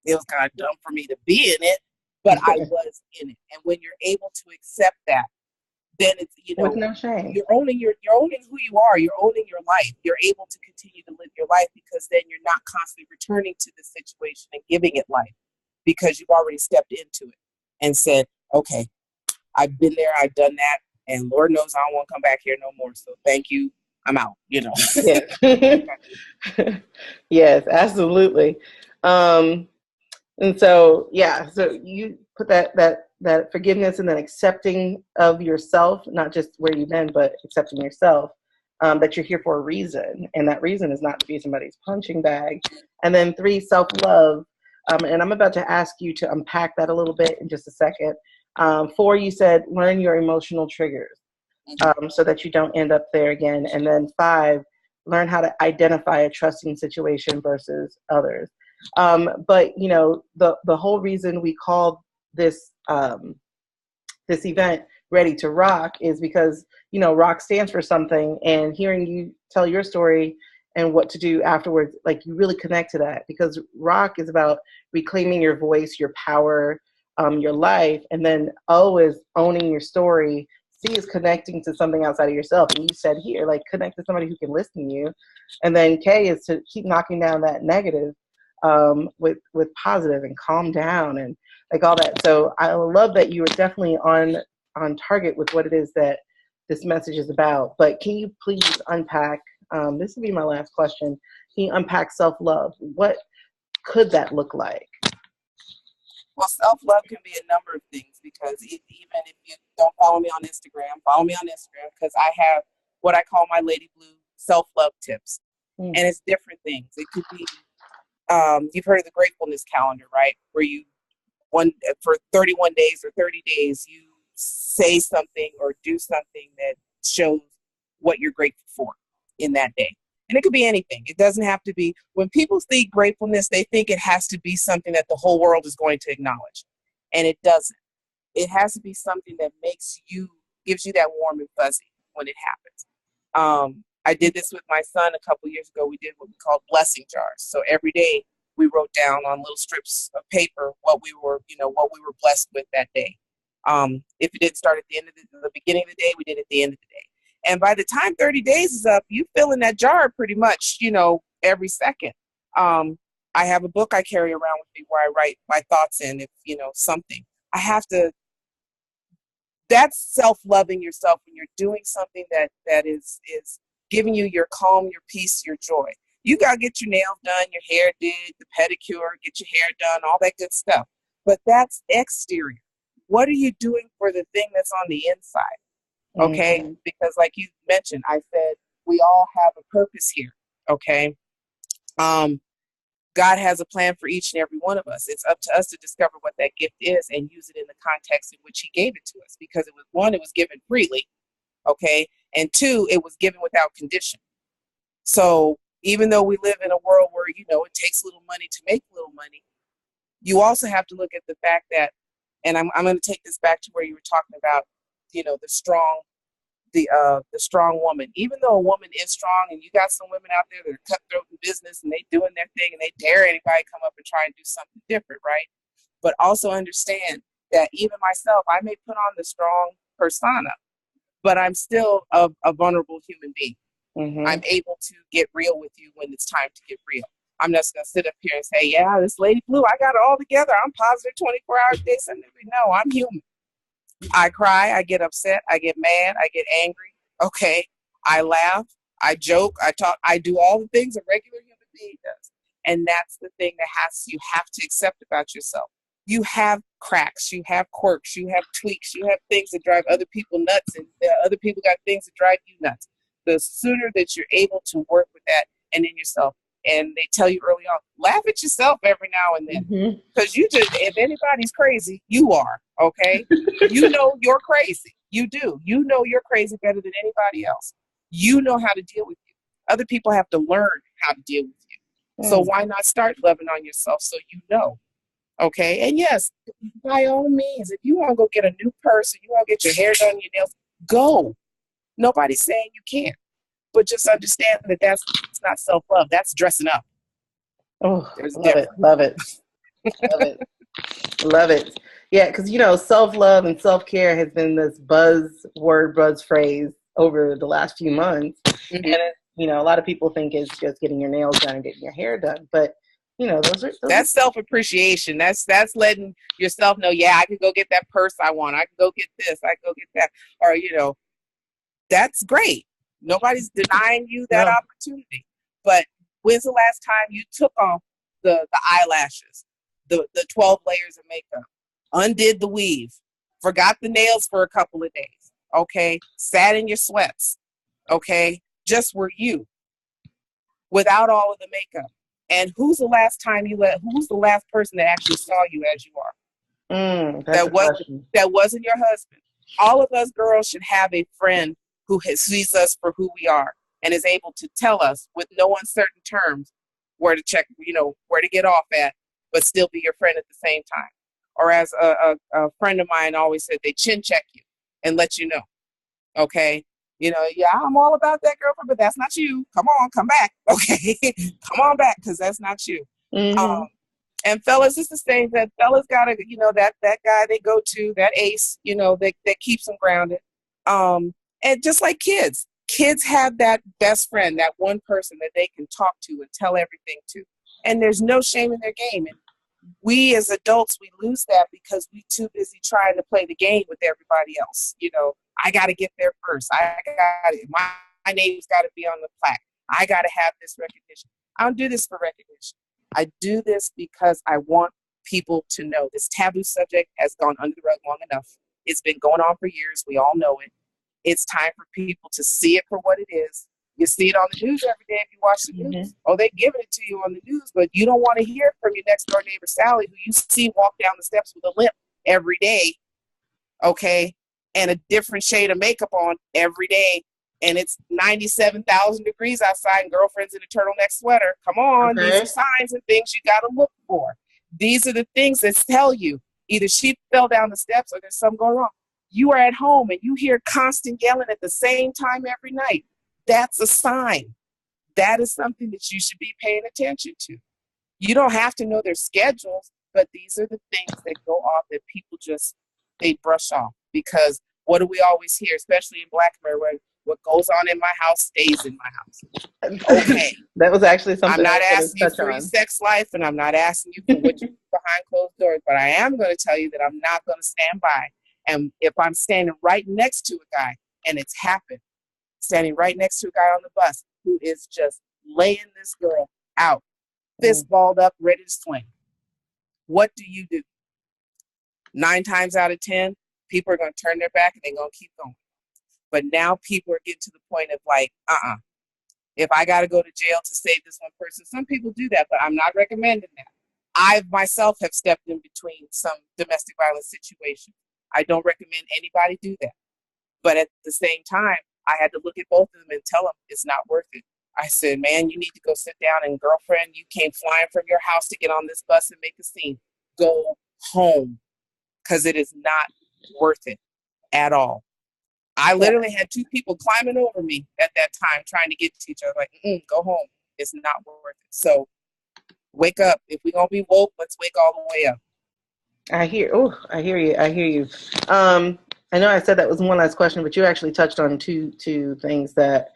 It was kind of dumb for me to be in it, but I was in it. And when you're able to accept that, then it's, you know, with no shame. you're owning who you are. You're owning your life. You're able to continue to live your life because then you're not constantly returning to the situation and giving it life, because you've already stepped into it and said, okay, I've been there, I've done that, and Lord knows I don't want to come back here no more. So thank you. I'm out, you know. Yes. Yes, absolutely. And so, yeah, so you put that forgiveness and then accepting of yourself, not just where you've been, but accepting yourself, that you're here for a reason. And that reason is not to be somebody's punching bag. And then 3, self-love. And I'm about to ask you to unpack that a little bit in just a second. 4, you said learn your emotional triggers, so that you don't end up there again. And then 5, learn how to identify a trusting situation versus others. But you know, the whole reason we called this this event Ready to Rock is because, you know, rock stands for something, and hearing you tell your story and what to do afterwards, like you really connect to that, because rock is about reclaiming your voice, your power, your life. And then O is owning your story. C is connecting to something outside of yourself. And you said here, like, connect to somebody who can listen to you. And then K is to keep knocking down that negative, with positive, and calm down and like all that. So I love that you are definitely on target with what it is that this message is about. But can you please unpack, this will be my last question, can you unpack self-love? What could that look like? Well, self-love can be a number of things, because even if you don't follow me on Instagram, follow me on Instagram, because I have what I call my Lady Bluu self-love tips. And it's different things. It could be, you've heard of the gratefulness calendar, right? Where you, for 31 days or 30 days, you say something or do something that shows what you're grateful for in that day. And it could be anything. It doesn't have to be, when people think gratefulness, they think it has to be something that the whole world is going to acknowledge. And it doesn't. It has to be something that gives you that warm and fuzzy when it happens. I did this with my son a couple years ago. We did what we called blessing jars. So every day we wrote down on little strips of paper what we were blessed with that day. If it didn't start at the end of the beginning of the day, we did it at the end of the day. And by the time 30 days is up, you fill in that jar pretty much, every second. I have a book I carry around with me where I write my thoughts in, if, something. That's self-loving yourself when you're doing something that is giving you your calm, your peace, your joy. You got to get your nails done, your hair did, the pedicure, get your hair done, all that good stuff. But that's exterior. What are you doing for the thing that's on the inside? Okay? Mm-hmm. Because like you mentioned, I said, we all have a purpose here. Okay? God has a plan for each and every one of us. It's up to us to discover what that gift is and use it in the context in which he gave it to us. Because it was given freely. Okay? And 2, it was given without condition. So even though we live in a world where, it takes little money to make little money, you also have to look at the fact that, and I'm going to take this back to where you were talking about, the strong woman. Even though a woman is strong, and you got some women out there that are cutthroat in business and they doing their thing and they dare anybody come up and try and do something different, right? But also understand that even myself, I may put on the strong persona, but I'm still a vulnerable human being. Mm-hmm. I'm able to get real with you when it's time to get real. I'm just going to sit up here and say, yeah, this Lady Bluu, I got it all together. I'm positive 24 hours a day. No, I'm human. I cry, I get upset, I get mad, I get angry. Okay. I laugh, I joke, I talk, I do all the things a regular human being does. And that's the thing you have to accept about yourself. You have cracks, you have quirks, you have tweaks, you have things that drive other people nuts, and other people got things that drive you nuts. the sooner that you're able to work with that and in yourself. And they tell you early on, laugh at yourself every now and then. Because you just, if anybody's crazy, you are, okay? You know you're crazy. You do. You know you're crazy better than anybody else. You know how to deal with you. Other people have to learn how to deal with you. So why not start loving on yourself so you know? Okay. And yes, by all means, if you want to go get a new person, you want to get your hair done, your nails, go. Nobody's saying you can't. But just understand that that's not self-love. That's dressing up. Oh, There's love it. Love it. Love it. Love it. Yeah, because self-love and self-care has been this buzz phrase over the last few months. Mm-hmm. And a lot of people think it's just getting your nails done and getting your hair done. But that's self-appreciation. That's letting yourself know, yeah, I can go get that purse I want. I can go get this. I can go get that. Or, that's great. Nobody's denying you that opportunity. But when's the last time you took off the eyelashes, the 12 layers of makeup, undid the weave, forgot the nails for a couple of days, okay? Sat in your sweats, okay? Just were you without all of the makeup. And who's the last person that actually saw you as you are? That wasn't your husband. All of us girls should have a friend who sees us for who we are and is able to tell us with no uncertain terms where to check, where to get off at, but still be your friend at the same time. Or as a friend of mine always said, they chin check you and let you know, okay? Yeah, I'm all about that, girlfriend, but that's not you. Come on, come back, okay? Come on back, because that's not you. Mm-hmm. And fellas, it's the same. That fellas got to, that guy they go to, that ace, that keeps them grounded. And just like kids have that best friend, that one person that they can talk to and tell everything to. And there's no shame in their game. And we as adults, we lose that because we're too busy trying to play the game with everybody else. I got to get there first. My name's got to be on the plaque. I got to have this recognition. I don't do this for recognition. I do this because I want people to know this taboo subject has gone under the rug long enough. It's been going on for years. We all know it. It's time for people to see it for what it is. You see it on the news every day if you watch the news. Oh, they're giving it to you on the news, but you don't want to hear from your next door neighbor, Sally, who you see walk down the steps with a limp every day, okay, and a different shade of makeup on every day, and it's 97,000 degrees outside and girlfriend's in a turtleneck sweater. Come on, These are signs and things you got to look for. These are the things that tell you either she fell down the steps or there's something going wrong. You are at home and you hear constant yelling at the same time every night. That's a sign. That is something that you should be paying attention to. You don't have to know their schedules, but these are the things that go off that people they brush off. Because what do we always hear, especially in Black America, what goes on in my house stays in my house. Okay. That was actually something I'm not asking you for your sex life, and I'm not asking you for what you do behind closed doors, but I am going to tell you that I'm not going to stand by. And if I'm standing right next to a guy, and it's happened, standing right next to a guy on the bus who is just laying this girl out, fist balled up, ready to swing, what do you do? 9 times out of 10, people are going to turn their back and they're going to keep going. But now people are getting to the point of like, if I got to go to jail to save this one person, some people do that, but I'm not recommending that. I myself have stepped in between some domestic violence situations. I don't recommend anybody do that. But at the same time, I had to look at both of them and tell them it's not worth it. I said, man, you need to go sit down, and girlfriend, you came flying from your house to get on this bus and make a scene. Go home, because it is not worth it at all. I literally had 2 people climbing over me at that time trying to get to each other. Like, go home. It's not worth it. So wake up. If we're going to be woke, let's wake all the way up. I hear you. I know I said that was one last question, but you actually touched on two things that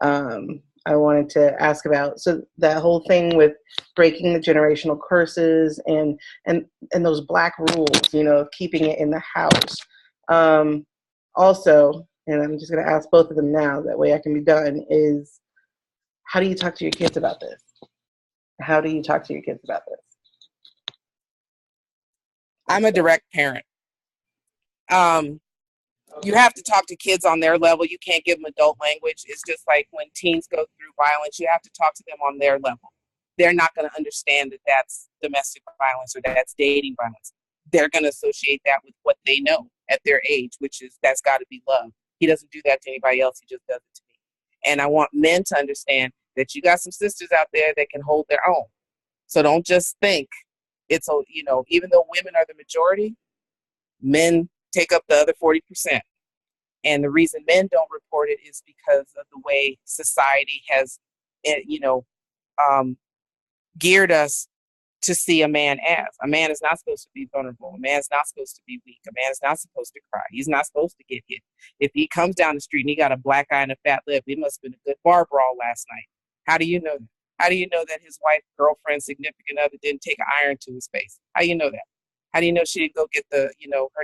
I wanted to ask about. So that whole thing with breaking the generational curses and those Black rules, of keeping it in the house. Also, and I'm just going to ask both of them now, that way I can be done, is how do you talk to your kids about this? How do you talk to your kids about this? I'm a direct parent. You have to talk to kids on their level. You can't give them adult language. It's just like when teens go through violence, you have to talk to them on their level. They're not going to understand that that's domestic violence or that's dating violence. They're going to associate that with what they know at their age, which is that's got to be love. He doesn't do that to anybody else. He just does it to me. And I want men to understand that you got some sisters out there that can hold their own. So don't just think it's, even though women are the majority, men take up the other 40%. And the reason men don't report it is because of the way society has, eh, you know, um, geared us to see a man as. A man is not supposed to be vulnerable. A man is not supposed to be weak. A man is not supposed to cry. He's not supposed to get hit. If he comes down the street and he got a black eye and a fat lip, it must have been a good bar brawl last night. How do you know that? How do you know that his wife, girlfriend, significant other didn't take an iron to his face? How do you know that? How do you know she didn't go get her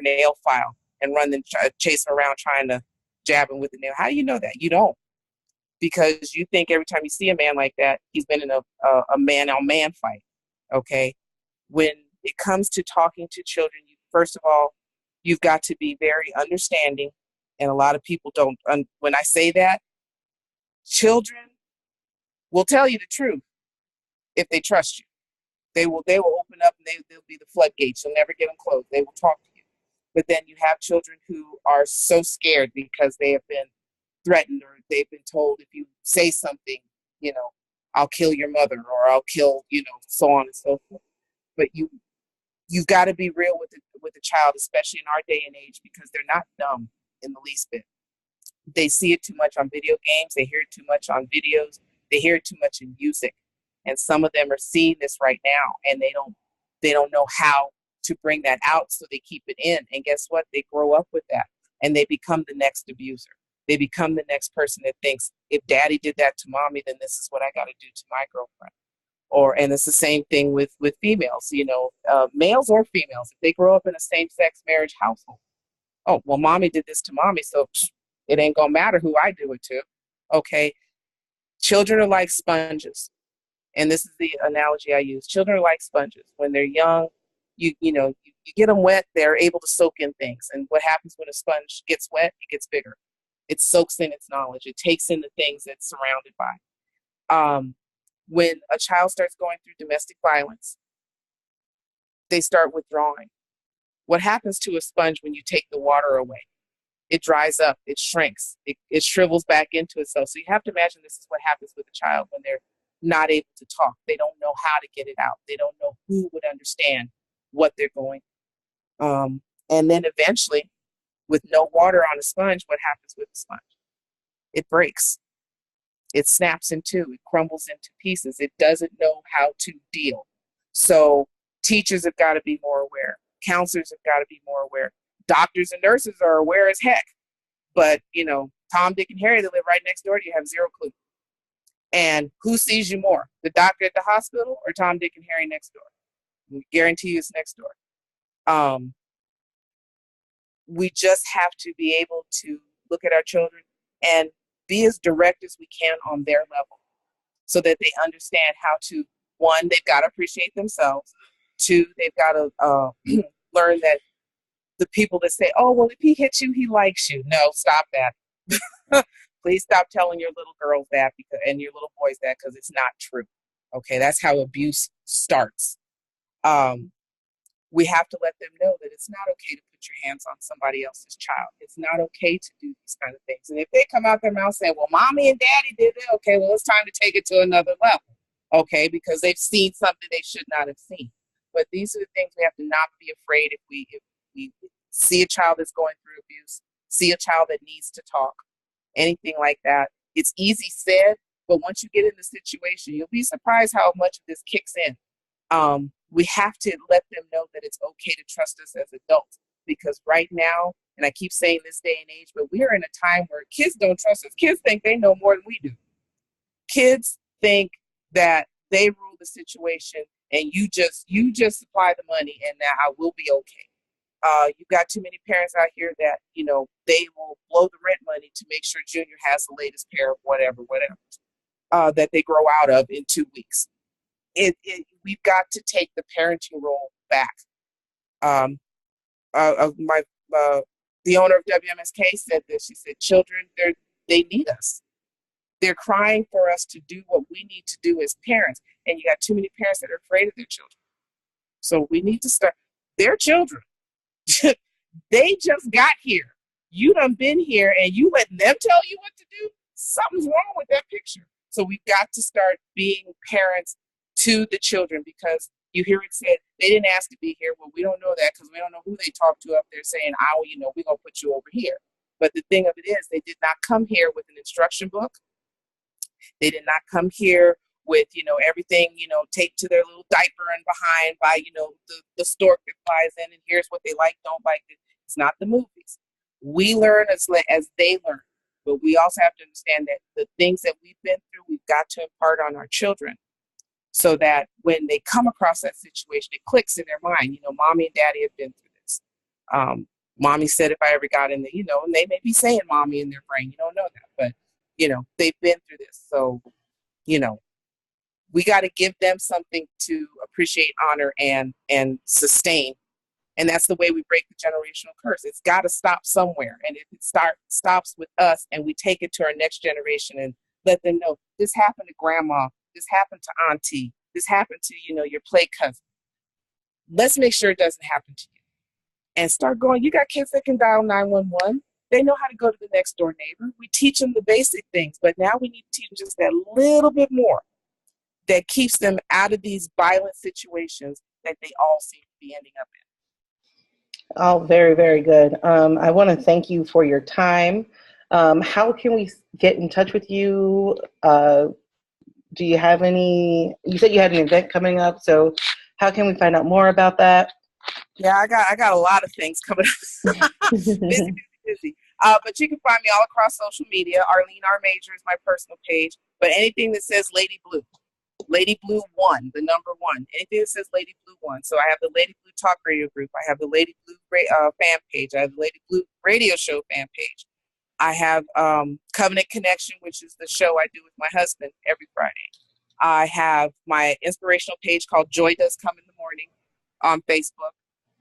nail file and run and chase him around trying to jab him with the nail? How do you know that? You don't, because you think every time you see a man like that, he's been in a man on man fight. Okay. When it comes to talking to children, first of all, you've got to be very understanding. And a lot of people don't. When I say that, children will tell you the truth if they trust you. They will open up and they'll be the floodgates. You'll never get them closed. They will talk to you. But then you have children who are so scared because they have been threatened or they've been told if you say something, I'll kill your mother or I'll kill, so on and so forth. But you've got to be real with the child, especially in our day and age, because they're not dumb in the least bit. They see it too much on video games. They hear it too much on videos. They hear it too much in music. And some of them are seeing this right now, and they don't know how to bring that out, so they keep it in. And guess what? They grow up with that, and they become the next abuser. They become the next person that thinks, if daddy did that to mommy, then this is what I got to do to my girlfriend. And it's the same thing with females, males or females. If they grow up in a same-sex marriage household, oh, well, mommy did this to mommy, so it ain't gonna matter who I do it to. Okay, children are like sponges, and this is the analogy I use. Children are like sponges. When they're young, you get them wet, they're able to soak in things. And what happens when a sponge gets wet? It gets bigger. It soaks in its knowledge. It takes in the things it's surrounded by. When a child starts going through domestic violence, they start withdrawing. What happens to a sponge when you take the water away? It dries up, it shrinks, it shrivels back into itself. So you have to imagine this is what happens with a child when they're not able to talk. They don't know how to get it out. They don't know who would understand what they're going through. And then eventually, with no water on a sponge, what happens with the sponge? It breaks. It snaps in two. It crumbles into pieces. It doesn't know how to deal. So teachers have got to be more aware. Counselors have got to be more aware. Doctors and nurses are aware as heck. But, Tom, Dick, and Harry that live right next door to you have zero clue. And who sees you more? The doctor at the hospital or Tom, Dick, and Harry next door? I guarantee you it's next door. We just have to be able to look at our children and be as direct as we can on their level so that they understand how to, one, they've got to appreciate themselves. Two, they've got to learn that the people that say, oh, well, if he hits you, he likes you. No, stop that. Please stop telling your little girls that and your little boys that, because it's not true. Okay, that's how abuse starts. We have to let them know that it's not okay to put your hands on somebody else's child. It's not okay to do these kind of things. And if they come out their mouth saying, well, mommy and daddy did it, okay, well, it's time to take it to another level, okay, because they've seen something they should not have seen. But these are the things we have to not be afraid if we see a child that's going through abuse, see a child that needs to talk, anything like that. It's easy said, but once you get in the situation, you'll be surprised how much of this kicks in. We have to let them know that it's okay to trust us as adults, because right now, and I keep saying this day and age, but we are in a time where kids don't trust us. Kids think they know more than we do. Kids think that they rule the situation and you just supply the money and now I will be okay. You've got too many parents out here that, they will blow the rent money to make sure Junior has the latest pair of whatever, that they grow out of in 2 weeks. We've got to take the parenting role back. My The owner of WMSK said this. She said, children, they need us. They're crying for us to do what we need to do as parents. And you got too many parents that are afraid of their children. So we need to start. Their children. They just got here. You done been here and you letting them tell you what to do? Something's wrong with that picture. So we've got to start being parents to the children, because you hear it said, they didn't ask to be here. Well, we don't know that because we don't know who they talked to up there saying, oh, we're going to put you over here. But the thing of it is, they did not come here with an instruction book. They did not come here with, everything, taped to their little diaper and behind by, the stork that flies in and here's what they like, don't like. It's not the movies. We learn as they learn. But we also have to understand that the things that we've been through, we've got to impart on our children so that when they come across that situation, it clicks in their mind. Mommy and daddy have been through this. Mommy said if I ever got in the, and they may be saying mommy in their brain. You don't know that. But, they've been through this. So, we got to give them something to appreciate, honor, and sustain. And that's the way we break the generational curse. It's got to stop somewhere. And if it stops with us and we take it to our next generation and let them know this happened to grandma, this happened to auntie, this happened to, your play cousin. Let's make sure it doesn't happen to you. And start going, you got kids that can dial 911. They know how to go to the next door neighbor. We teach them the basic things, but now we need to teach them just that little bit more that keeps them out of these violent situations that they all seem to be ending up in. Oh, very, very good. I want to thank you for your time. How can we get in touch with you? Do you have you said you had an event coming up, so how can we find out more about that? Yeah, I got a lot of things coming up. busy. But you can find me all across social media. Arlene Major is my personal page. But anything that says Lady Bluu, Lady Bluu 1, the number 1. Anything that says Lady Bluu 1. So I have the Lady Bluu Talk Radio group. I have the Lady Bluu fan page. I have the Lady Bluu Radio Show fan page. I have Covenant Connection, which is the show I do with my husband every Friday. I have my inspirational page called Joy Does Come in the Morning on Facebook.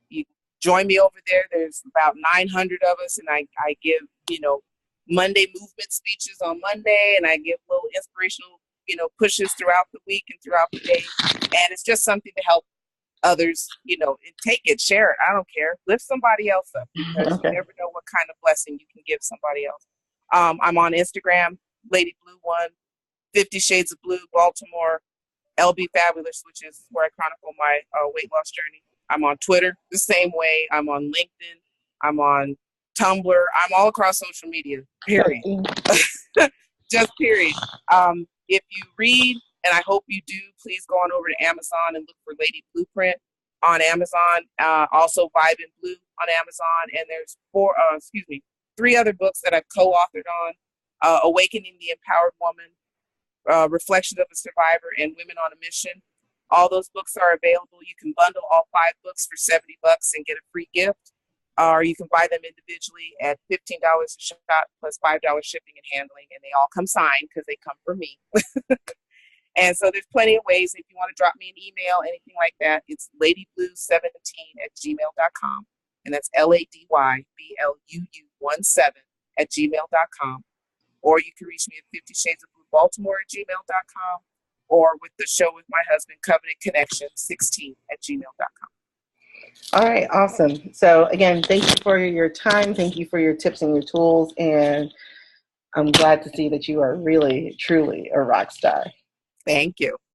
You join me over there. There's about 900 of us, and I give, Monday movement speeches on Monday, and I give little inspirational, pushes throughout the week and throughout the day. And it's just something to help others, and take it, share it. I don't care. Lift somebody else up, because you never know what kind of blessing you can give somebody else. I'm on Instagram, Lady Bluu 1, 50 Shades of Blue Baltimore, LB Fabulous, which is where I chronicle my weight loss journey. I'm on Twitter the same way. I'm on LinkedIn. I'm on Tumblr. I'm all across social media, period. Just period. If you read, and I hope you do, please go on over to Amazon and look for Lady Blueprint on Amazon. Also Vibe and Blue on Amazon. And there's 3 other books that I've co-authored on. Awakening the Empowered Woman, Reflections of a Survivor, and Women on a Mission. All those books are available. You can bundle all 5 books for $70 and get a free gift. Or you can buy them individually at $15 a shot plus $5 shipping and handling. And they all come signed because they come from me. And so there's plenty of ways. If you want to drop me an email, anything like that, it's ladybluu17@gmail.com. And that's LADYBLUU17@gmail.com. Or you can reach me at 50 Shades of Blue Baltimore@gmail.com. Or with the show with my husband, Covenant Connection 16@gmail.com. All right, awesome. So again, thank you for your time. Thank you for your tips and your tools. And I'm glad to see that you are really, truly a rock star. Thank you.